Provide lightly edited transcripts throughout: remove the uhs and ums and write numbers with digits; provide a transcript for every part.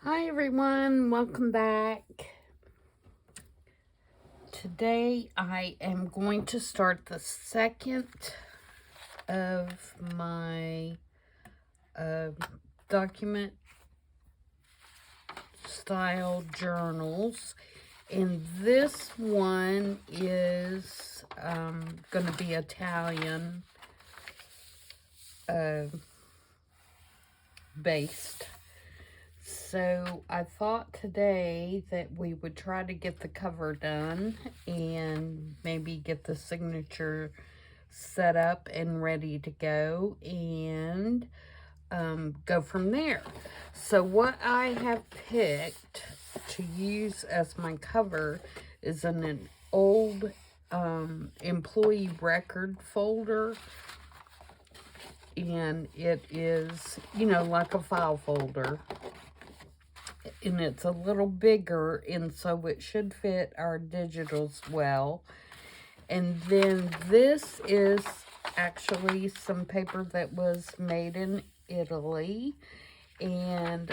Hi everyone, welcome back. Today I am going to start the second of my document style journals, and this one is going to be Italian based. So I thought today that we would try to get the cover done and maybe get the signature set up and ready to go, and go from there. So what I have picked to use as my cover is an old employee record folder, and it is, like a file folder. And it's a little bigger, and so it should fit our digitals well. And then this is actually some paper that was made in Italy, and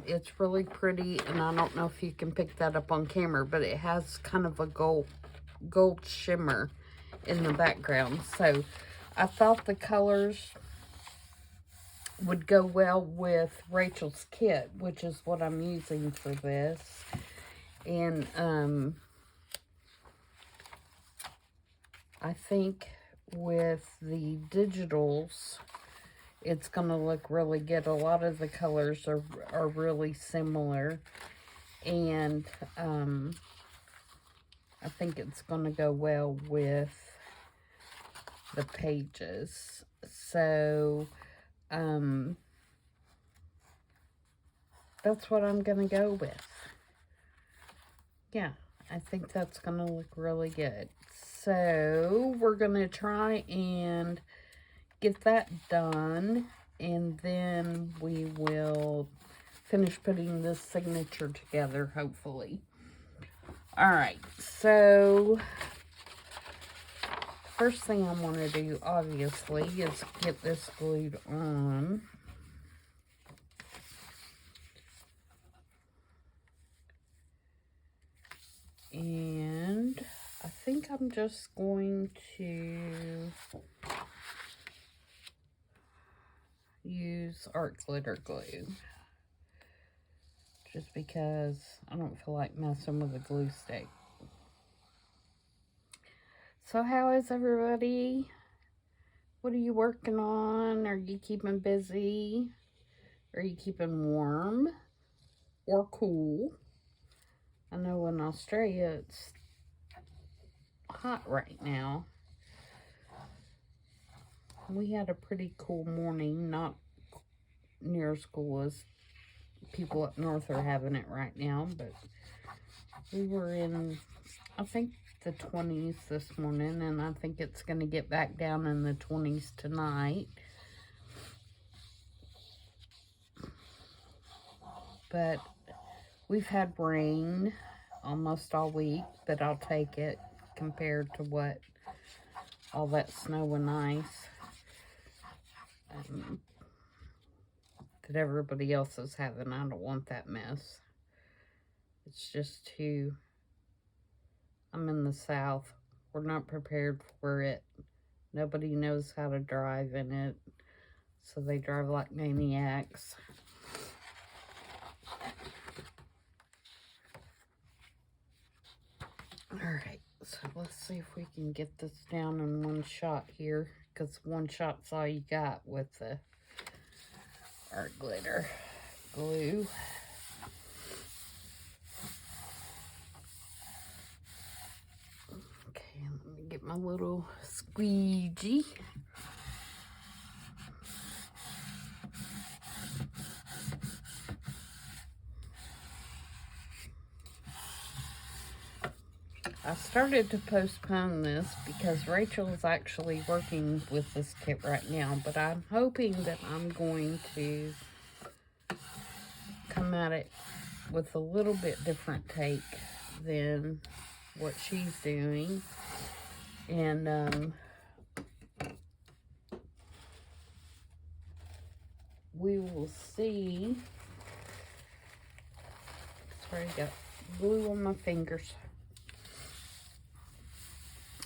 it's really pretty, and I don't know if you can pick that up on camera, but it has kind of a gold shimmer in the background. So I thought the colors would go well with Rachel's kit, which is what I'm using for this. And I think with the digitals, it's going to look really good. A lot of the colors are really similar, and I think it's going to go well with the pages. So that's what I'm going to go with. Yeah, I think that's going to look really good. So we're going to try and get that done, and then we will finish putting this signature together, hopefully. All right, so first thing I want to do, obviously, is get this glued on. And I think I'm just going to use art glitter glue, just because I don't feel like messing with a glue stick. So how is everybody? What are you working on? Are you keeping busy? Are you keeping warm or cool? I know in Australia it's hot right now. We had a pretty cool morning, not near as cool as people up north are having it right now, but we were in, I think, the 20s this morning, and I think it's going to get back down in the 20s tonight. But we've had rain almost all week, but I'll take it compared to what all that snow and ice that everybody else is having. I don't want that mess. It's just too... I'm in the South. We're not prepared for it. Nobody knows how to drive in it, so they drive like maniacs. Alright, so let's see if we can get this down in one shot here, because one shot's all you got with the art glitter glue. Okay, let me get my little squeegee. I started to postpone this because Rachel is actually working with this kit right now, but I'm hoping that I'm going to come at it with a little bit different take than what she's doing. And we will see Sorry, got glue on my fingers.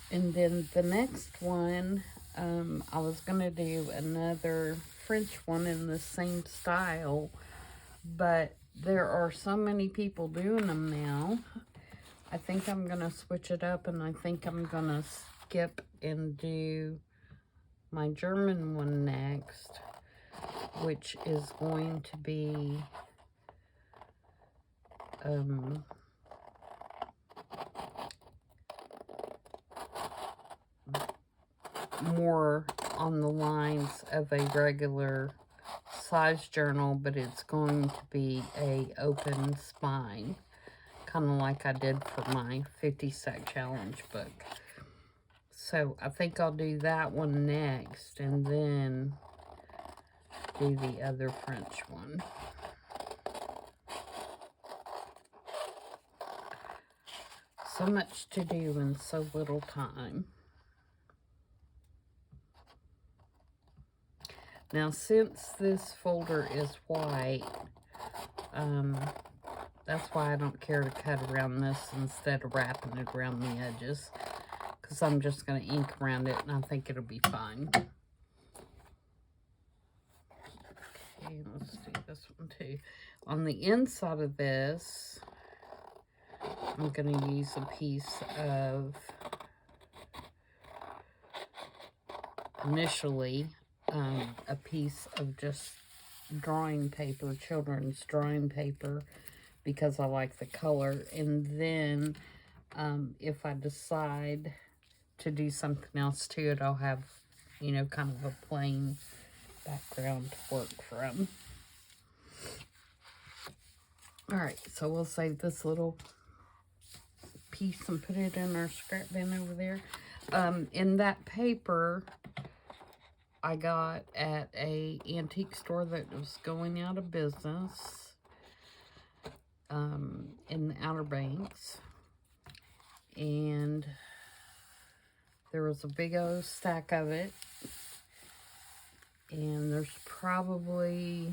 And then the next one, I was going to do another French one in the same style, but there are so many people doing them now. I think I'm going to switch it up, and I think I'm going to skip and do my German one next, which is going to be more on the lines of a regular size journal, but it's going to be a open spine, kind of like I did for my 50 stack challenge book. So I think I'll do that one next, and then do the other French one. So much to do in so little time. Now, since this folder is white, that's why I don't care to cut around this instead of wrapping it around the edges, because I'm just going to ink around it, and I think it'll be fine. Okay, let's do this one too. On the inside of this, I'm going to use a piece of, initially, a piece of just drawing paper, children's drawing paper, because I like the color. And then if I decide to do something else to it, I'll have, you know, kind of a plain background to work from. All right, so we'll save this little piece and put it in our scrap bin over there. In that paper I got at a antique store that was going out of business in the Outer Banks, and there was a big old stack of it, and there's probably,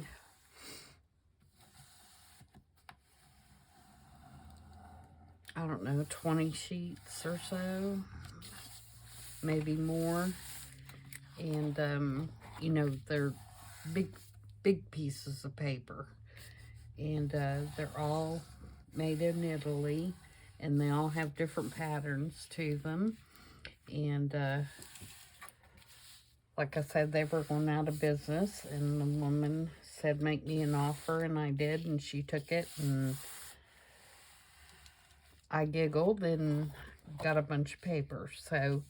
I don't know, 20 sheets or so, maybe more. And you know, they're big pieces of paper, and they're all made in Italy, and they all have different patterns to them. And like I said, they were going out of business, and the woman said make me an offer, and I did, and she took it, and I giggled and got a bunch of paper. So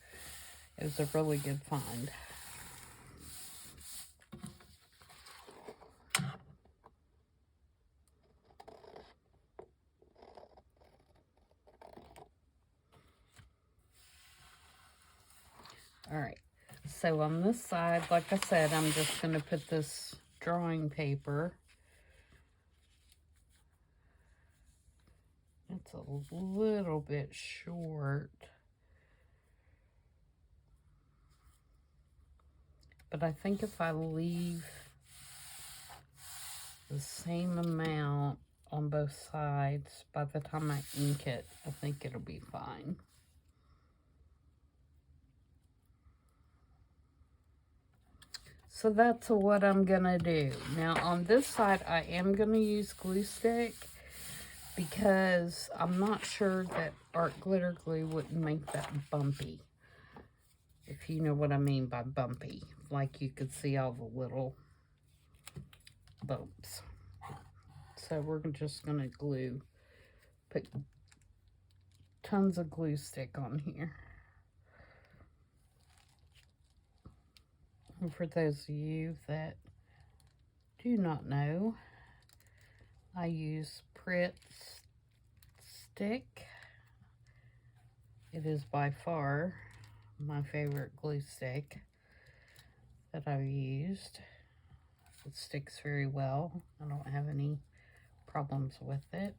it was a really good find. All right, so on this side, like I said, I'm just going to put this drawing paper. It's a little bit short, but I think if I leave the same amount on both sides, by the time I ink it, I think it'll be fine. So that's what I'm gonna do. Now on this side, I am gonna use glue stick, because I'm not sure that art glitter glue wouldn't make that bumpy. If you know what I mean by bumpy. Like you could see all the little bumps. So we're just gonna put tons of glue stick on here. And for those of you that do not know, I use Pritt stick. It is by far my favorite glue stick that I've used. It sticks very well. I don't have any problems with it.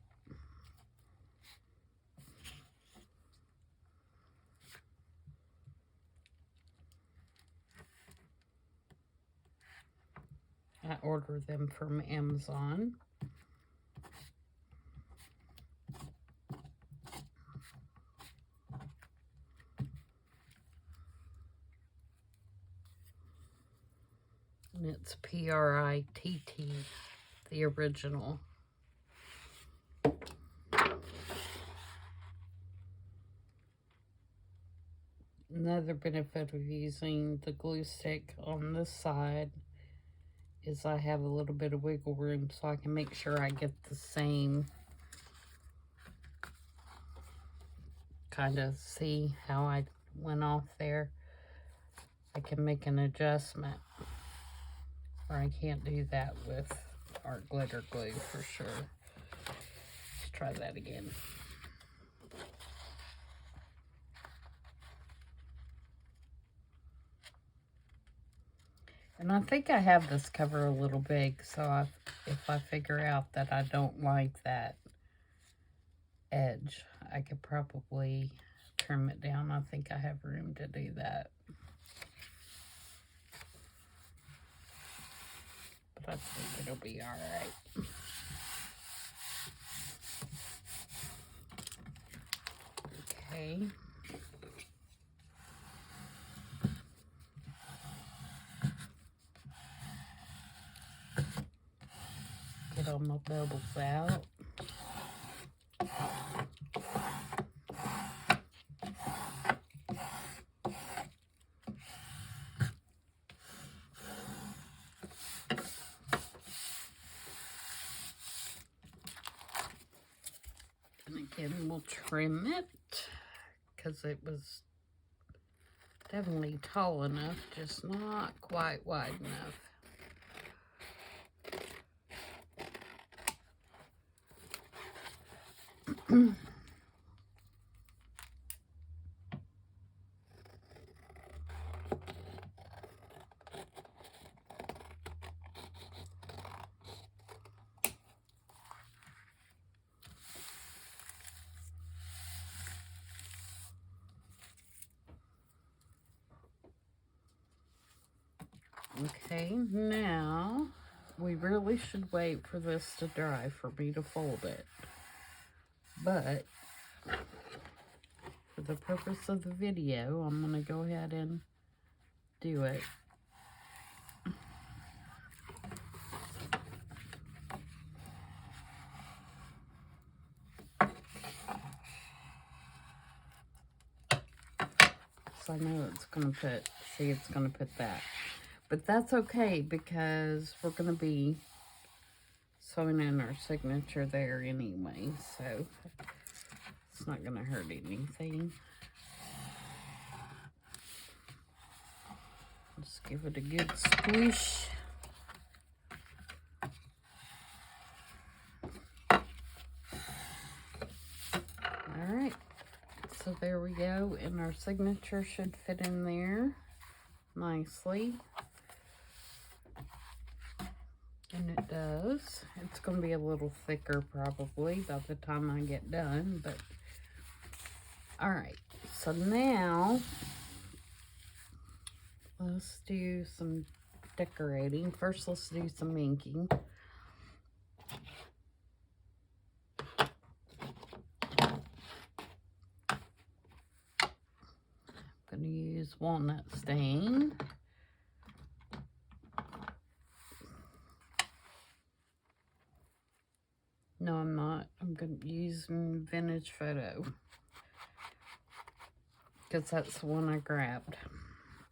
I order them from Amazon. And it's P-R-I-T-T, the original. Another benefit of using the glue stick on this side is I have a little bit of wiggle room so I can make sure I get the same. Kind of see how I went off there. I can make an adjustment, or I can't do that with art glitter glue for sure. Let's try that again. And I think I have this cover a little big, so if I figure out that I don't like that edge, I could probably trim it down. I think I have room to do that. But I think it'll be all right. Okay. Get all my bubbles out. And again, we'll trim it because it was definitely tall enough, just not quite wide enough. Okay, now we really should wait for this to dry for me to fold it. But for the purpose of the video, I'm going to go ahead and do it. So I know it's going to put, see, it's going to put that. But that's okay because we're going to be sewing in our signature there anyway. So it's not going to hurt anything. Just give it a good squish. Alright, so there we go, and our signature should fit in there nicely. And it does. It's going to be a little thicker probably by the time I get done, but alright, so now let's do some decorating. First, let's do some inking. I'm going to use walnut stain. No, I'm not. I'm going to use Vintage Photo because that's the one I grabbed.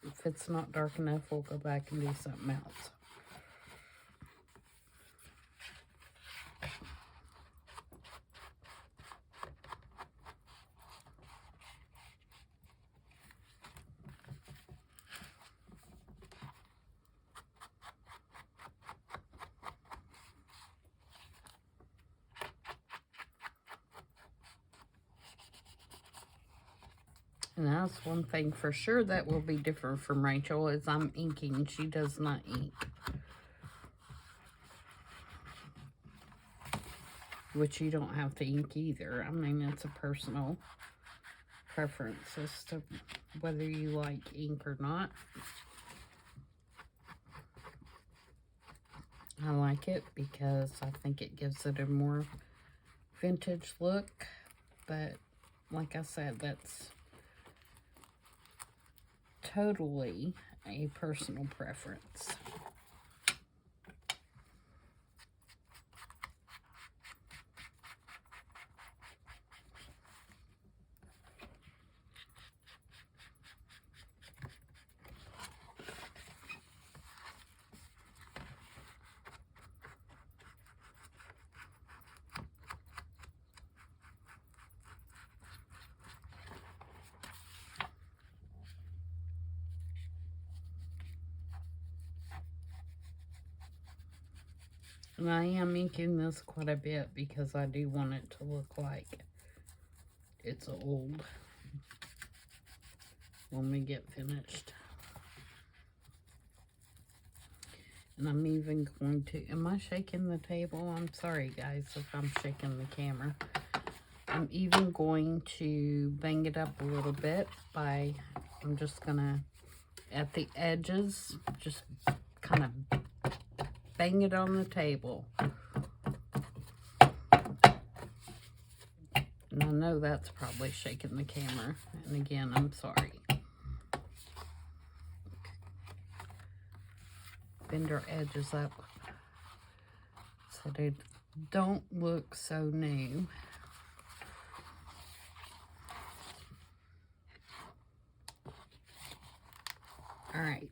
If it's not dark enough, we'll go back and do something else. And that's one thing for sure that will be different from Rachel is I'm inking. She does not ink. Which you don't have to ink either. I mean, it's a personal preference as to whether you like ink or not. I like it because I think it gives it a more vintage look. But like I said, that's totally a personal preference. And I am inking this quite a bit because I do want it to look like it's old when we get finished. And I'm even going to, am I shaking the table? I'm sorry guys if I'm shaking the camera. I'm even going to bang it up a little bit by, I'm just gonna, at the edges, just kind of bang it on the table. And I know that's probably shaking the camera. And again, I'm sorry. Bend our edges up so they don't look so new. All right.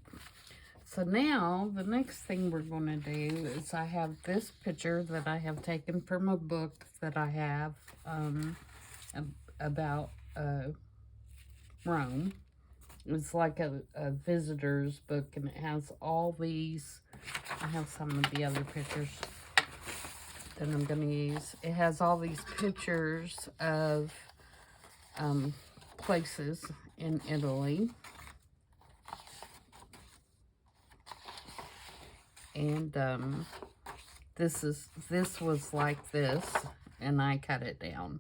So now the next thing we're going to do is I have this picture that I have taken from a book that I have about Rome. It's like a visitor's book, and it has all these. I have some of the other pictures that I'm going to use. It has all these pictures of places in Italy. And this was like this, and I cut it down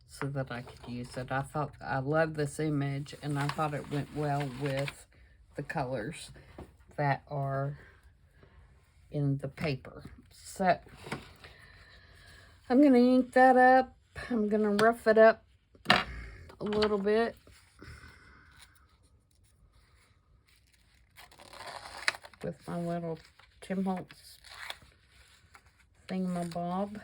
so that I could use it. I love this image, and I thought it went well with the colors that are in the paper. So I'm going to ink that up. I'm going to rough it up a little bit. With my little Tim Holtz thingamabob.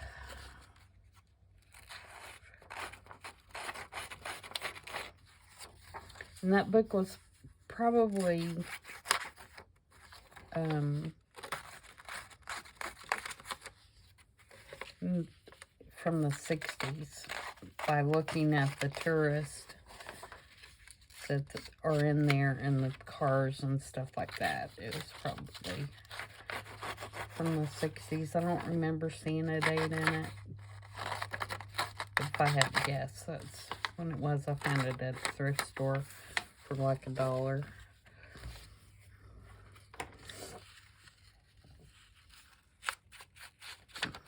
And that book was probably from the 60s by looking at the tourists that are in there and the cars and stuff like that. It was probably from the 60s. I don't remember seeing a date in it. If I had to guess, that's when it was. I found it at a thrift store for like $1.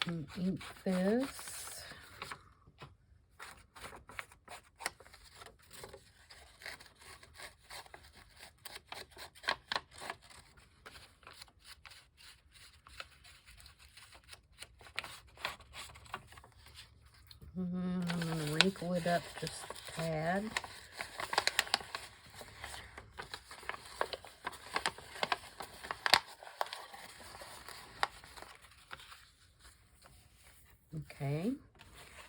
And ink this. I'm going to wrinkle it up just a tad. Okay,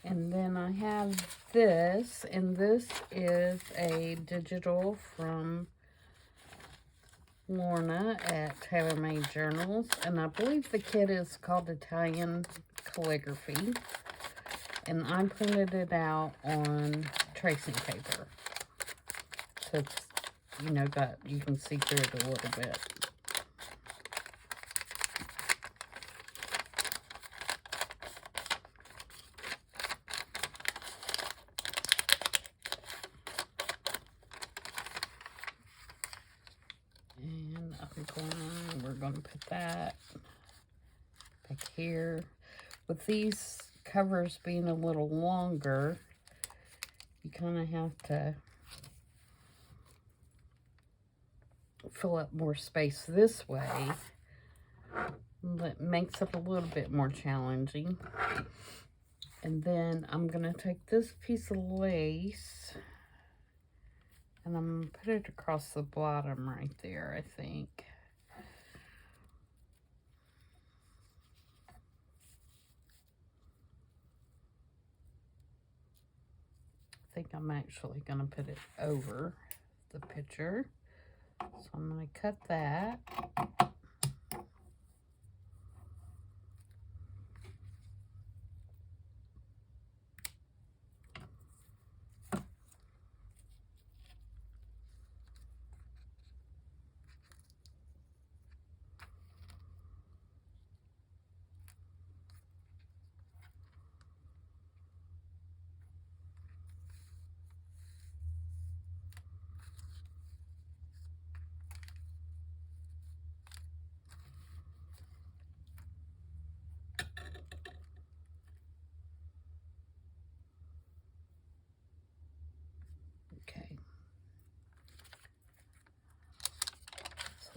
and then I have this, and this is a digital from Lorna at Tailor Made Journals, and I believe the kit is called Italian Calligraphy, and I printed it out on tracing paper, so it's, you know, you can see through it a little bit. We're going to put that back here. With these covers being a little longer, you kind of have to fill up more space this way. That makes it a little bit more challenging. And then I'm going to take this piece of lace and I'm going to put it across the bottom right there, I think. I think I'm actually going to put it over the picture. So I'm going to cut that.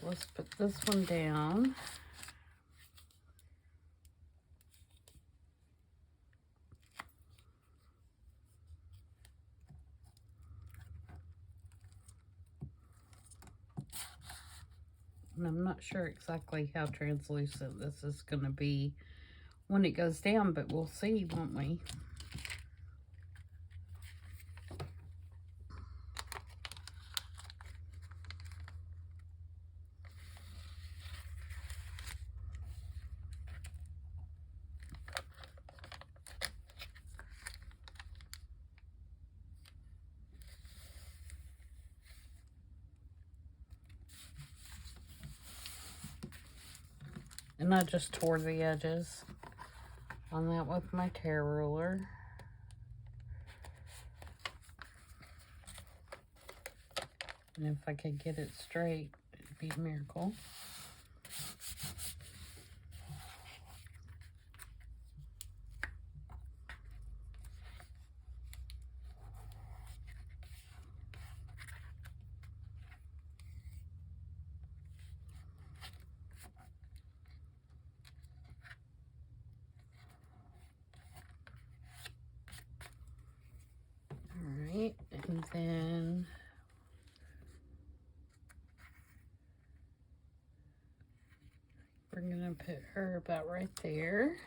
Let's put this one down. And I'm not sure exactly how translucent this is going to be when it goes down, but we'll see, won't we? And I just tore the edges on that with my tear ruler. And if I could get it straight, it'd be a miracle. Alright, and then we're gonna put her about right there.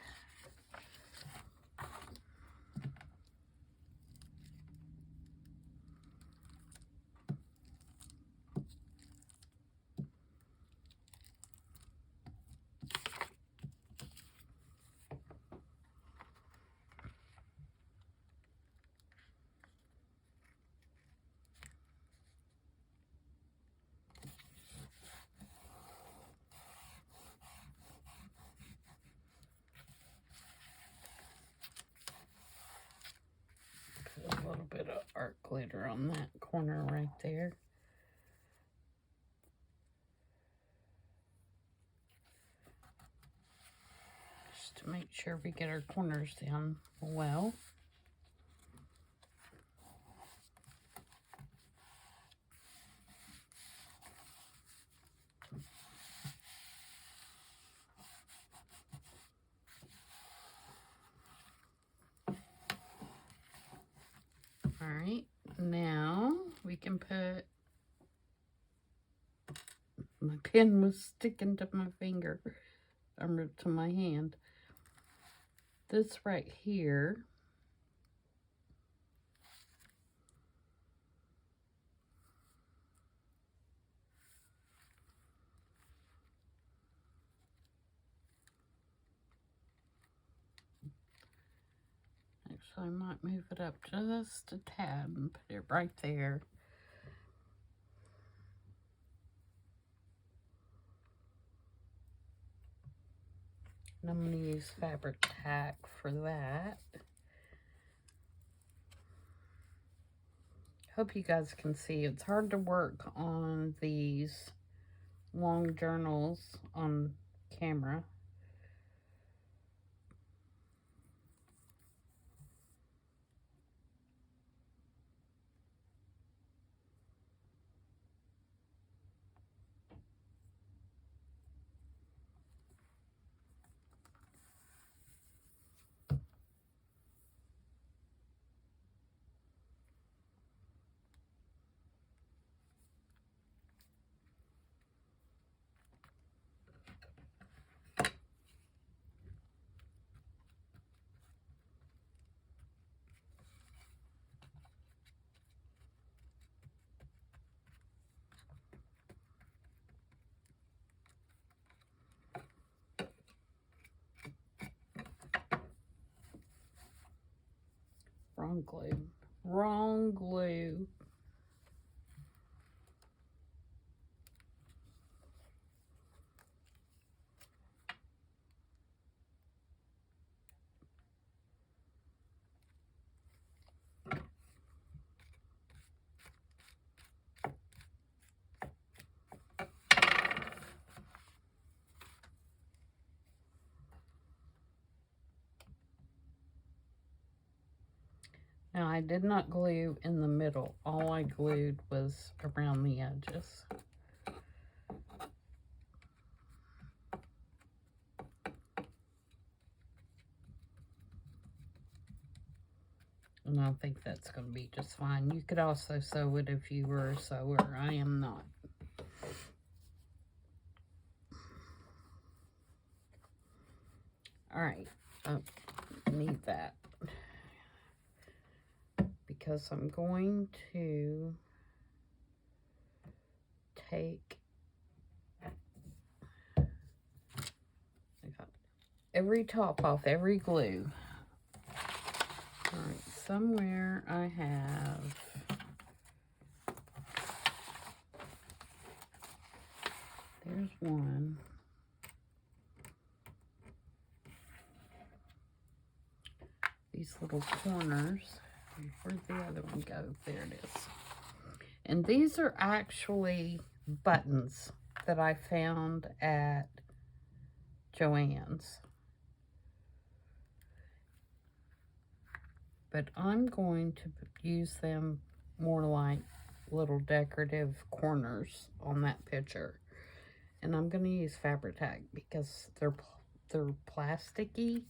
Put a little bit of art glitter on that corner right there. Just to make sure we get our corners down well. Alright, now we can put, my pen was sticking to my finger, or to my hand. This right here, actually I might move it up just a tad and put it right there. And I'm going to use fabric tack for that. Hope you guys can see. It's hard to work on these long journals on camera. Wrong glue. Wrong glue. Now, I did not glue in the middle. All I glued was around the edges. And I think that's going to be just fine. You could also sew it if you were a sewer. I am not. Alright, I need that. Because I'm going to take, I got every top off every glue. Alright, somewhere I have there's one. These little corners. Where'd the other one go? There it is. And these are actually buttons that I found at Joann's. But I'm going to use them more like little decorative corners on that picture. And I'm going to use Fabri-Tac because they're plasticky,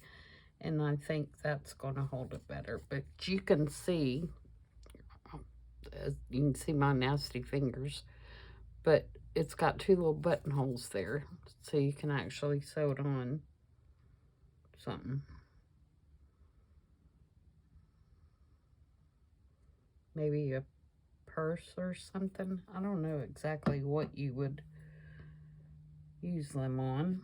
and I think that's going to hold it better. But you can see my nasty fingers, but it's got two little buttonholes there, so you can actually sew it on something. Maybe a purse or something. I don't know exactly what you would use them on.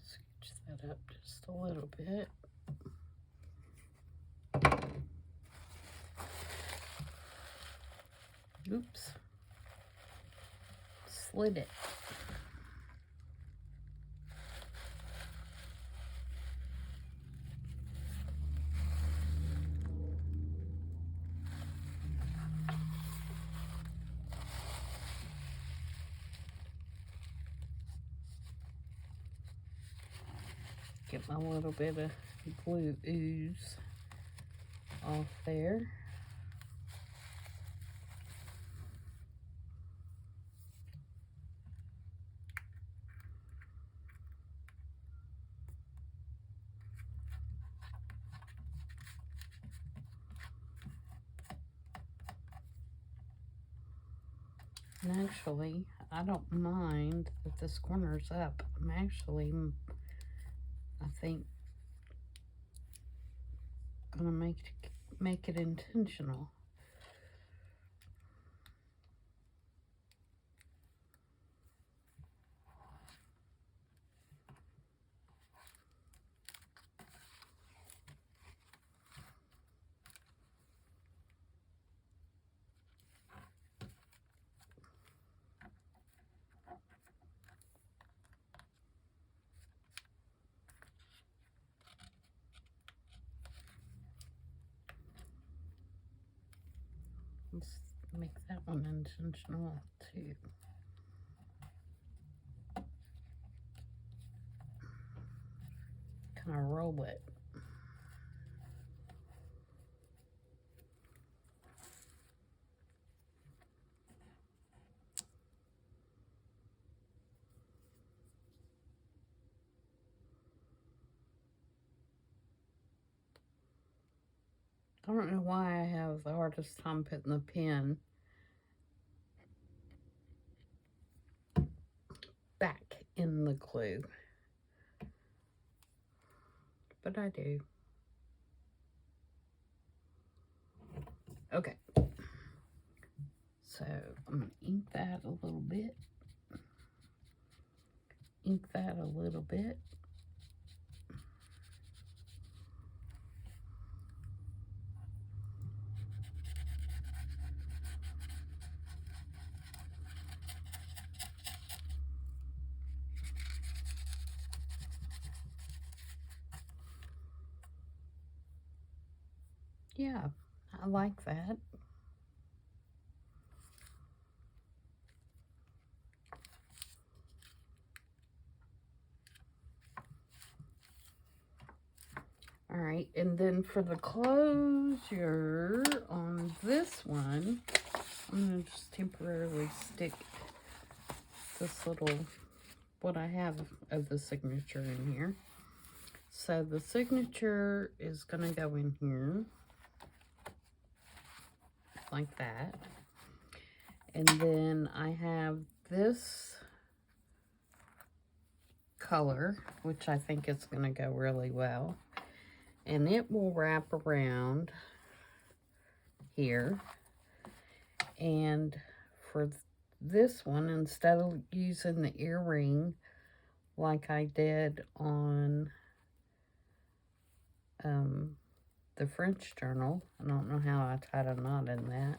Scooch that up just a little bit. Oops. Slid it. Get my little bit of glue ooze off there. And actually, I don't mind that this corner's up. I'm actually, I think, gonna make it intentional. Let's make that one intentional too. Kind of roll it. I don't know why I have the hardest time putting the pen back in the glue, but I do. Okay, so I'm gonna ink that a little bit, ink that a little bit. yeah, I like that. All right, and then for the closure on this one, I'm going to just temporarily stick this little, what I have of the signature in here. So the signature is going to go in here, like that. And then I have this color, which I think is going to go really well. And it will wrap around here. And for this one, instead of using the earring like I did on the French journal, I don't know how I tied a knot in that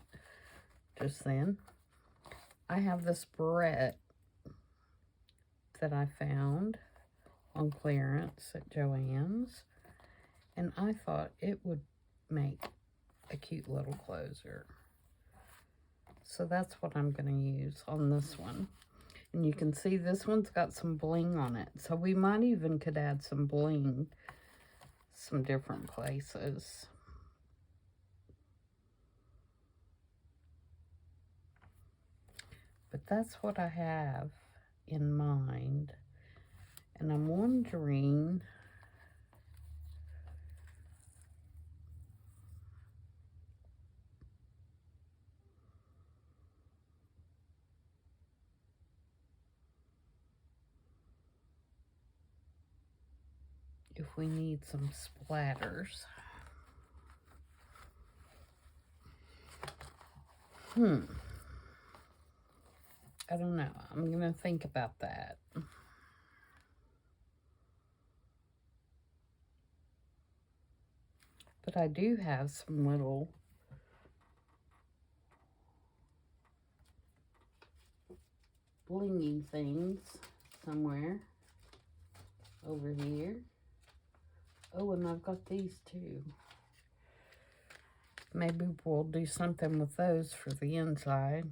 just then. I have this barrette that I found on clearance at Joann's, and I thought it would make a cute little closer. So that's what I'm going to use on this one. And you can see this one's got some bling on it. So we might even could add some bling some different places. But that's what I have in mind. And I'm wondering if we need some splatters. I don't know. I'm going to think about that. But I do have some little blingy things somewhere over here. Oh, and I've got these too. Maybe we'll do something with those for the inside.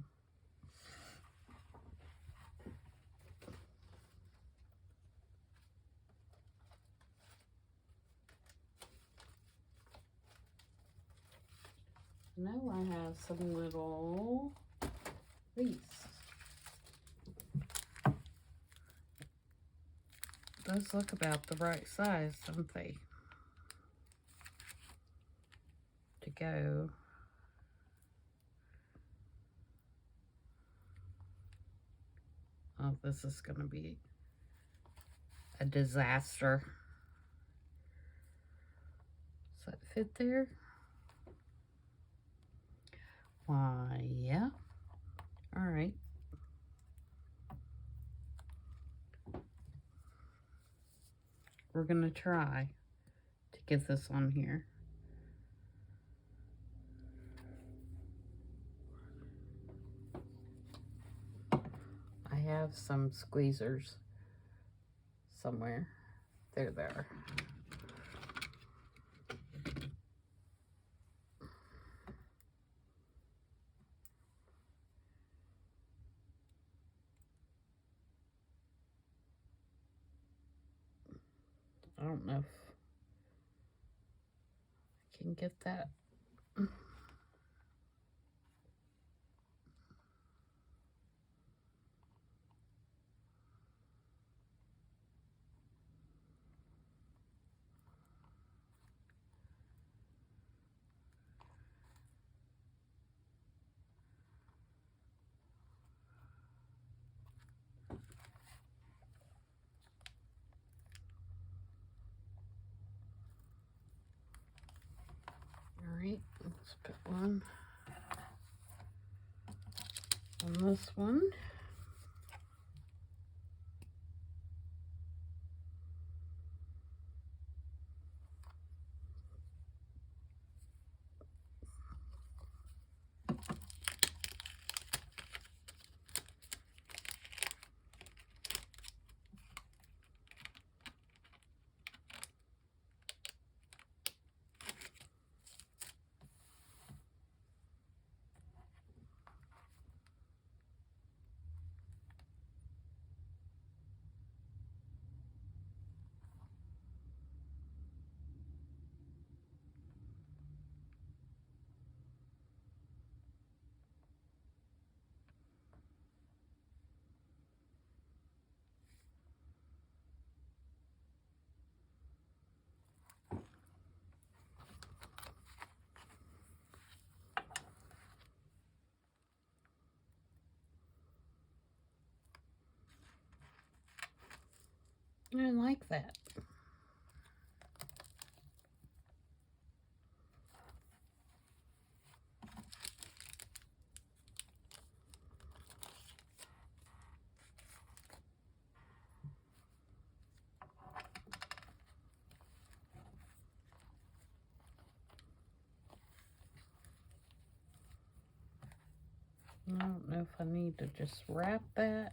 Now I have some little wreaths. Those look about the right size, don't they? To go. Oh, this is going to be a disaster. Does that fit there? Why, yeah. All right. We're going to try to get this on here. I have some squeezers somewhere. There they are. I don't know if I can get that. All right, let's put one on this one. I like that. I don't know if I need to just wrap that.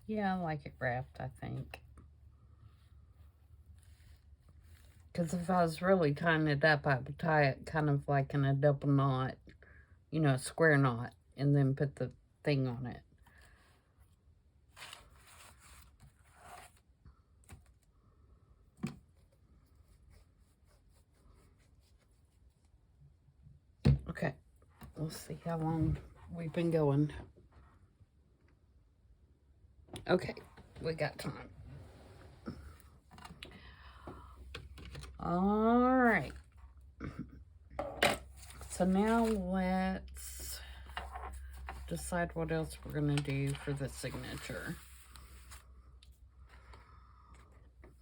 Yeah, I like it wrapped, I think. Because if I was really tying it up, I would tie it kind of like in a double knot, you know, a square knot, and then put the thing on it. Okay, let's see how long we've been going. Okay, we got time. All right. So now let's decide what else we're going to do for the signature.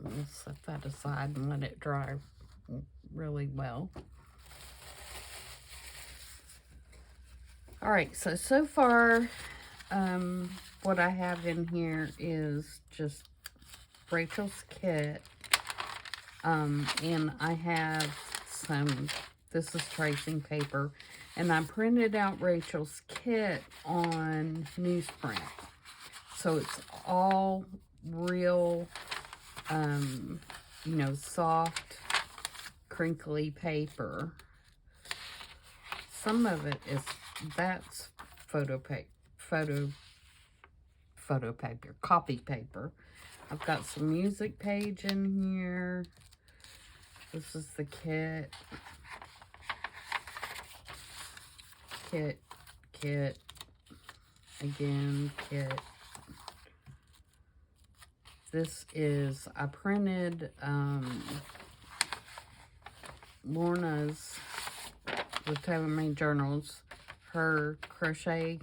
We'll set that aside and let it dry really well. All right, so far, what I have in here is just Rachel's kit. And I have some, this is tracing paper, and I printed out Rachel's kit on newsprint. So it's all real, you know, soft, crinkly paper. Some of it is, that's photo paper, copy paper. I've got some music page in here. This is the kit. Kit. Again, kit. This is, I printed Lorna's, with Tailor Made Journals, her crochet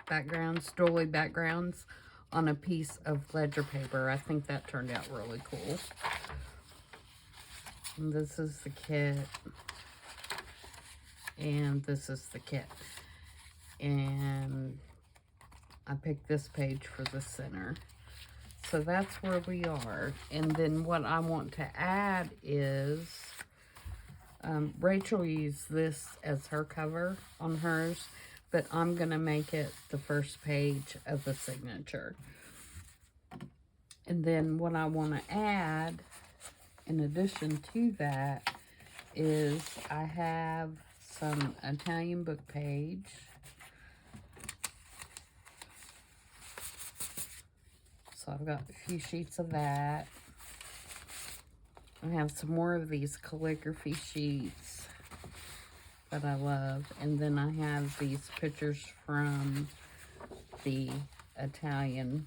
backgrounds, doily backgrounds, on a piece of ledger paper. I think that turned out really cool. And this is the kit. And this is the kit. And I picked this page for the center. So that's where we are. And then what I want to add is, Rachel used this as her cover on hers, but I'm going to make it the first page of the signature. And then what I want to add, in addition to that, is I have some Italian book page. So I've got a few sheets of that. I have some more of these calligraphy sheets that I love. And then I have these pictures from the Italian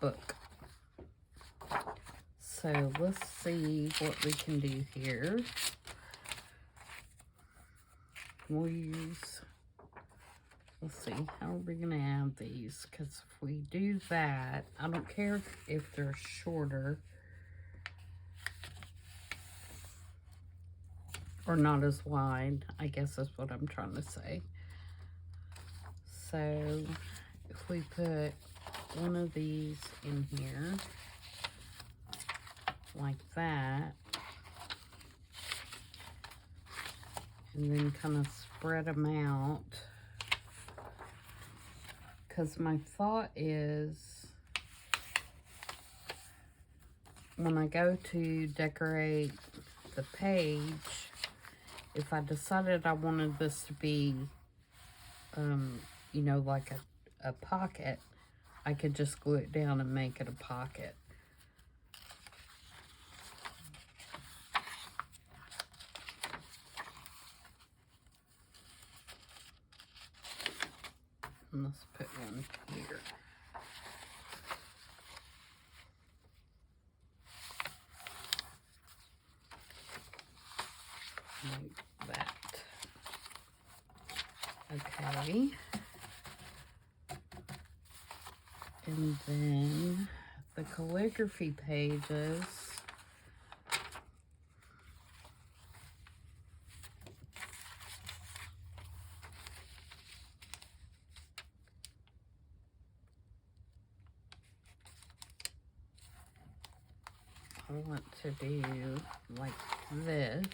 book. So let's see what we can do here. We'll use, let's see, how are we going to add these? Because if we do that, I don't care if they're shorter or not as wide, I guess is what I'm trying to say. So if we put one of these in here, like that, and then kind of spread them out, because my thought is when I go to decorate the page, if I decided I wanted this to be, you know, like a pocket, I could just glue it down and make it a pocket. And let's put one here. Like that. Okay. And then the calligraphy pages. I want to do like this.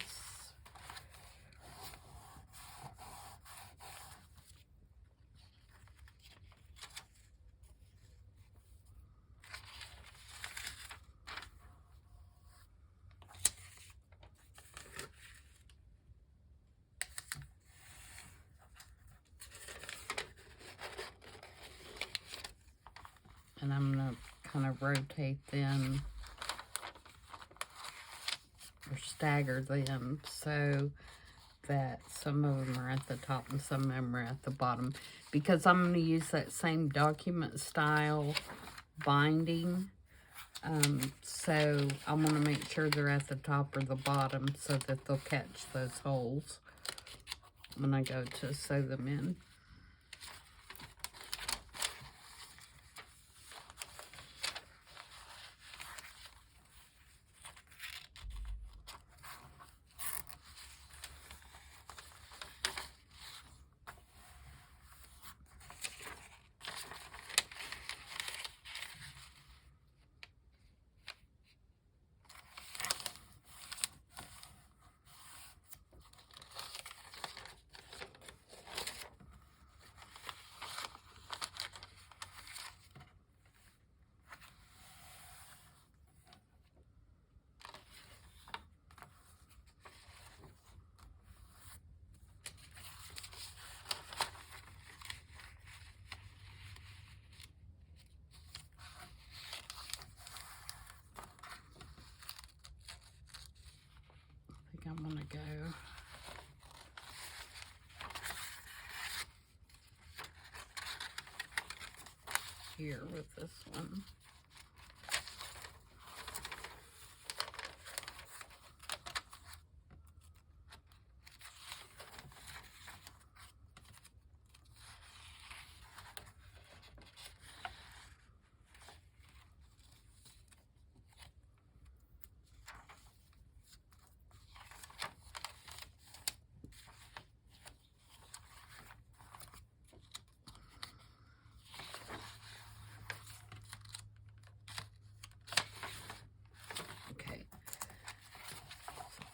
And I'm going to kind of rotate them or stagger them so that some of them are at the top and some of them are at the bottom, because I'm going to use that same document style binding. So I want to make sure they're at the top or the bottom so that they'll catch those holes when I go to sew them in. I think I'm going to go here with this one.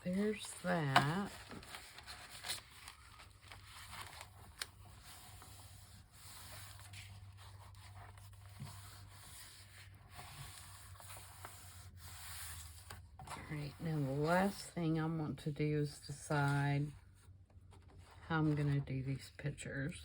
There's that. Alright, now the last thing I want to do is decide how I'm going to do these pictures.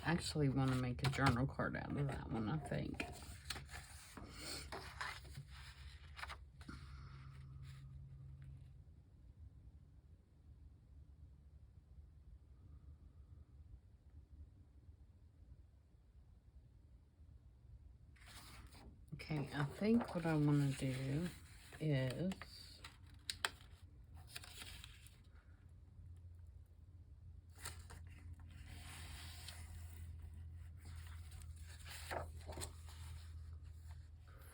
I actually want to make a journal card out of that one, I think. Okay, I think what I want to do is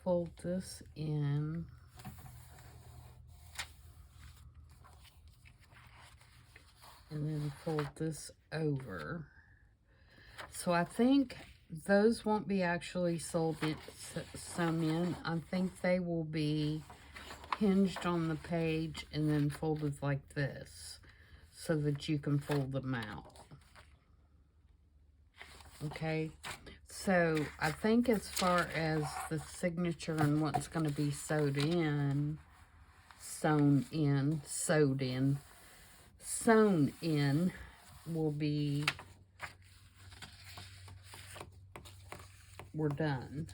fold this in and then fold this over. So I think those won't be actually sewn in. I think they will be hinged on the page and then folded like this so that you can fold them out. Okay, So I think as far as the signature and what's going to be sewed in, will be, we're done.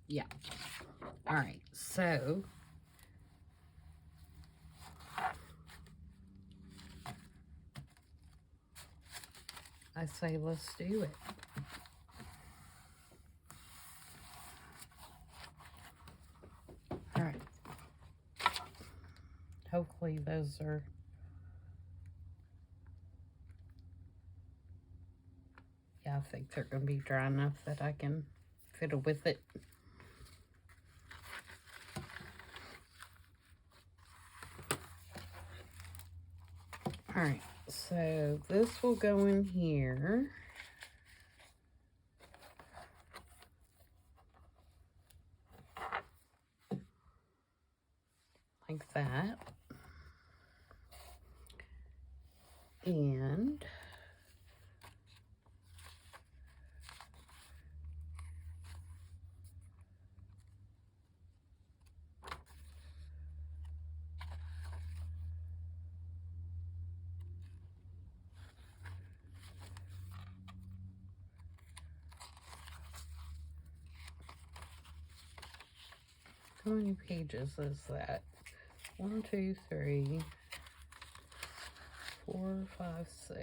Yeah. All right. So I say let's do it. All right. Hopefully those are, yeah, I think they're going to be dry enough that I can fiddle with it. All right, so this will go in here. Like that. And how many pages is that? 1, 2, 3, 4, 5, 6,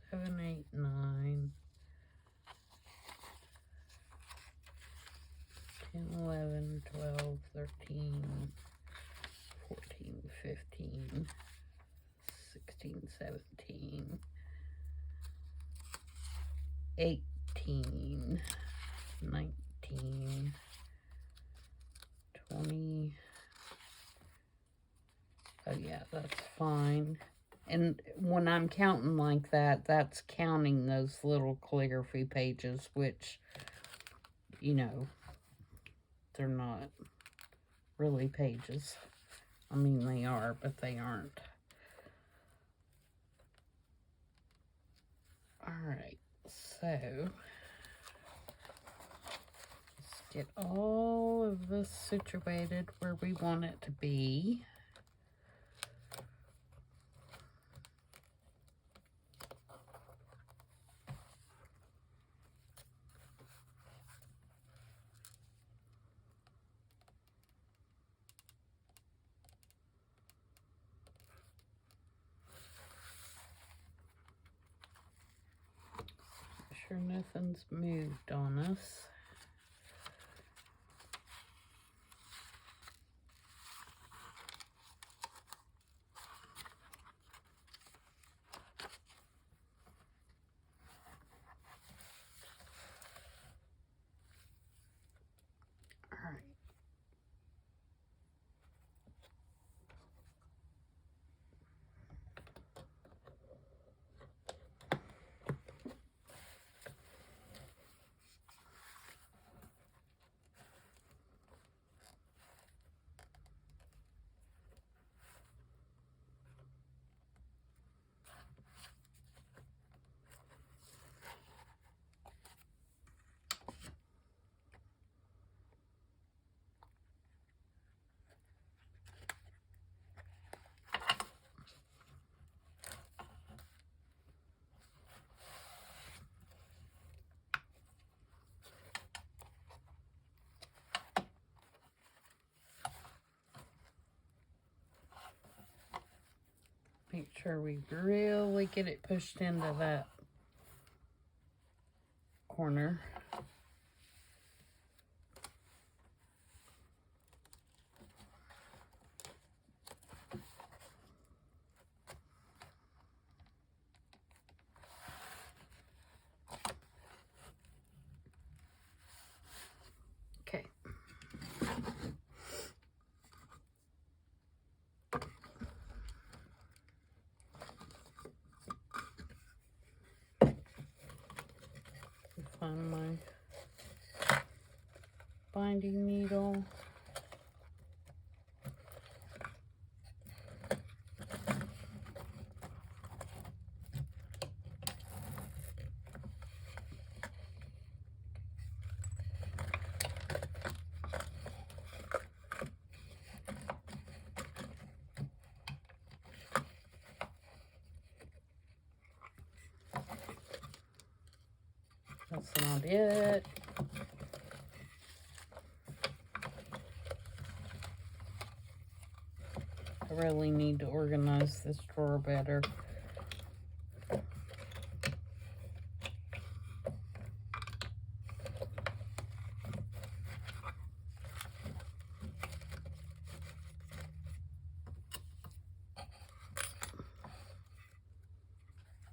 7, 8, 9, 10, 11, 12, 13, 14, 15, 16, 17, 18, 19, 20. Oh yeah, that's fine. And when I'm counting like that, that's counting those little calligraphy pages, which, you know, they're not really pages. I mean, they are, but they aren't. Alright, so let's get all of this situated where we want it to be. Sure nothing's moved on us. All right. Make sure we really get it pushed into that corner. Okay. Find my binding needle. not it. I really need to organize this drawer better.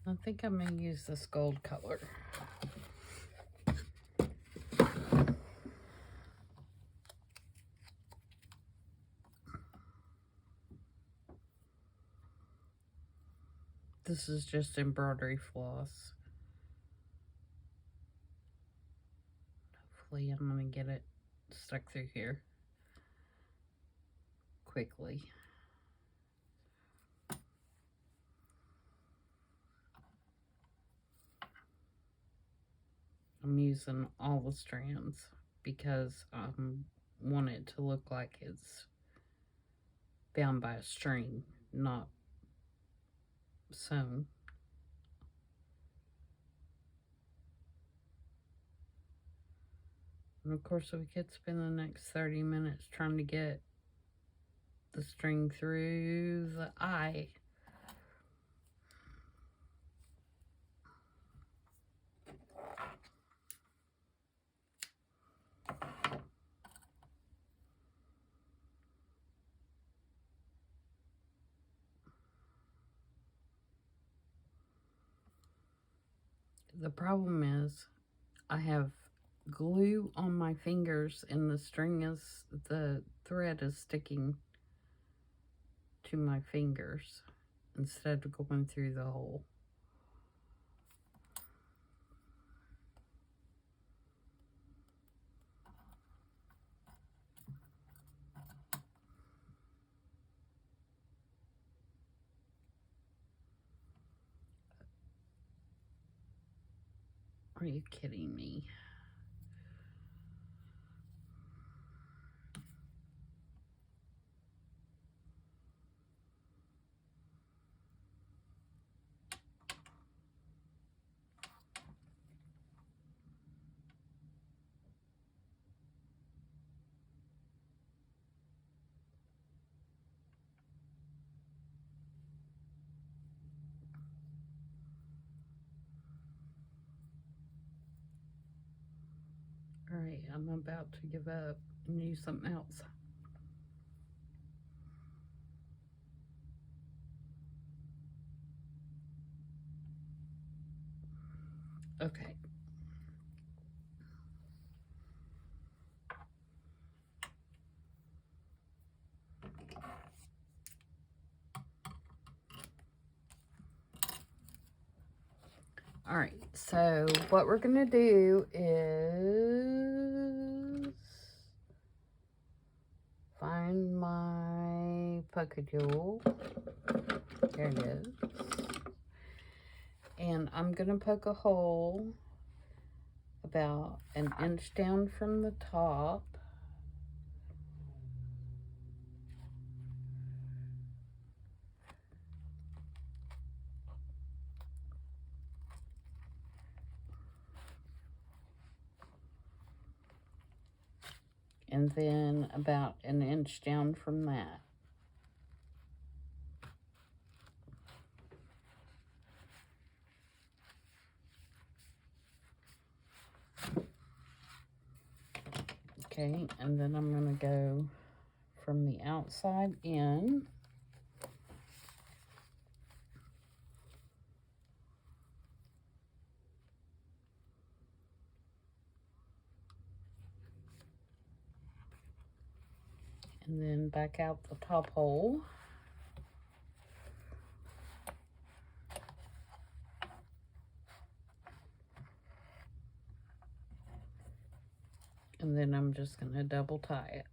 I think I'm going to use this gold color. This is just embroidery floss. Hopefully I'm going to get it stuck through here quickly. I'm using all the strands because I want it to look like it's bound by a string, not sewn. And of course we could spend the next 30 minutes trying to get the string through the eye. The problem is I have glue on my fingers and the thread is sticking to my fingers instead of going through the hole. Are you kidding me? Alright, I'm about to give up and use something else. Okay. Alright, so what we're going to do is find my polka jewel. There it is. And I'm going to poke a hole about an inch down from the top. And then about an inch down from that. Okay, and then I'm going to go from the outside in. And then back out the top hole. And then I'm just going to double tie it.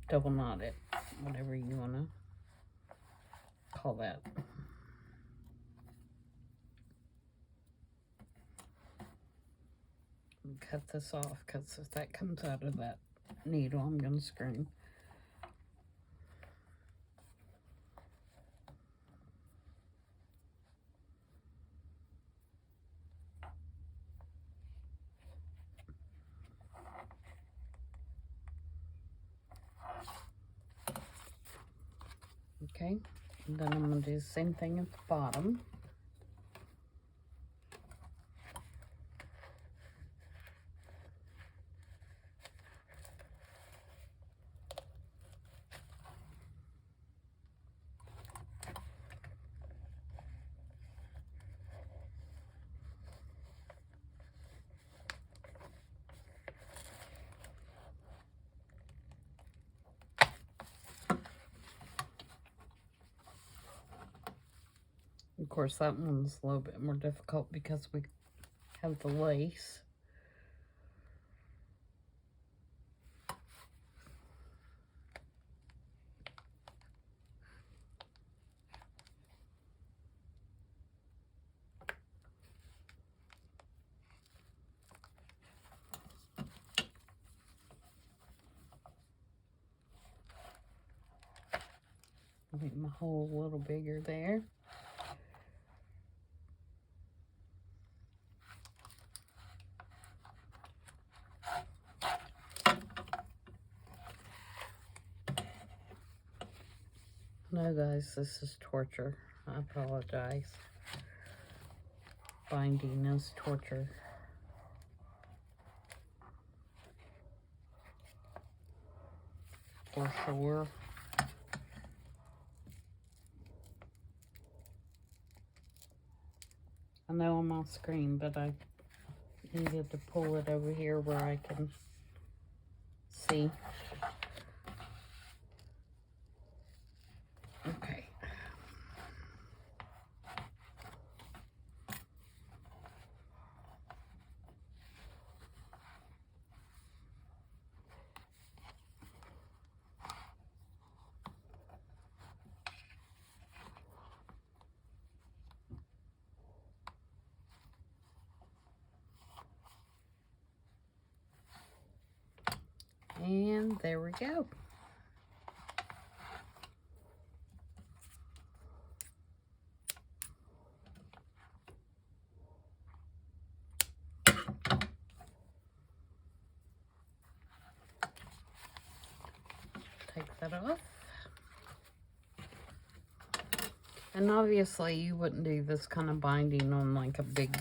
Double knot it, whatever you want to call that. Cut this off because if that comes out of that needle, I'm going to scream. Okay, and then I'm going to do the same thing at the bottom. Of course, that one's a little bit more difficult because we have the lace. Make my hole a little bigger there. No, guys, this is torture. I apologize. Binding is torture. For sure. I know I'm off screen, but I needed to pull it over here where I can see. Okay. And there we go. Take that off. And obviously you wouldn't do this kind of binding on like a big,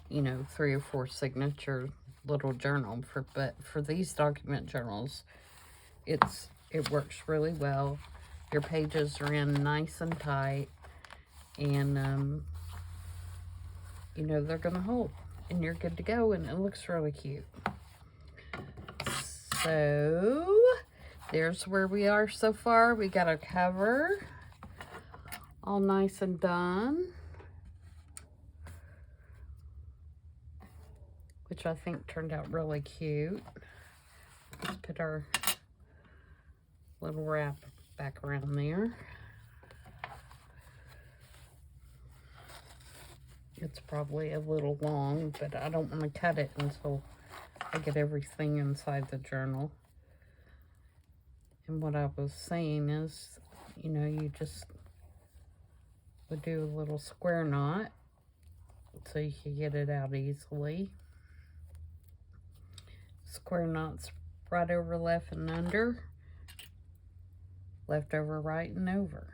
you know, 3 or 4 signature little journal, but for these document journals, it works really well. Your pages are in nice and tight, and you know they're gonna hold, and you're good to go, and it looks really cute. So there's where we are so far. We got our cover all nice and done, which I think turned out really cute. Let's put our little wrap back around there. It's probably a little long, but I don't want to cut it until I get everything inside the journal. And what I was saying is, you know, you just would do a little square knot so you can get it out easily. Square knots right over, left, and under. Left over, right, and over.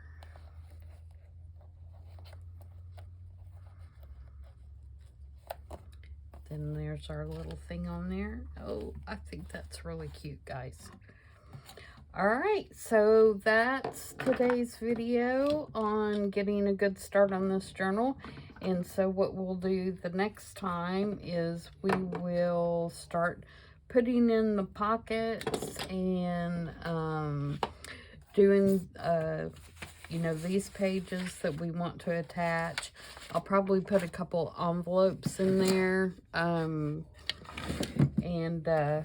Then there's our little thing on there. Oh, I think that's really cute, guys. All right, so that's today's video on getting a good start on this journal. And so what we'll do the next time is we will start putting in the pockets and doing, you know, these pages that we want to attach. I'll probably put a couple envelopes in there, and then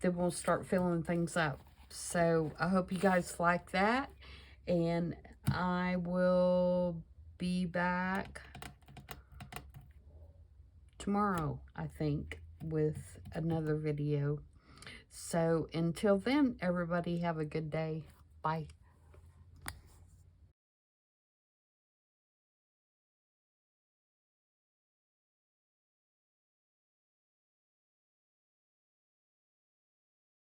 we'll start filling things up. So I hope you guys like that, and I will be back tomorrow, I think, with another video. So until then, everybody have a good day. Bye.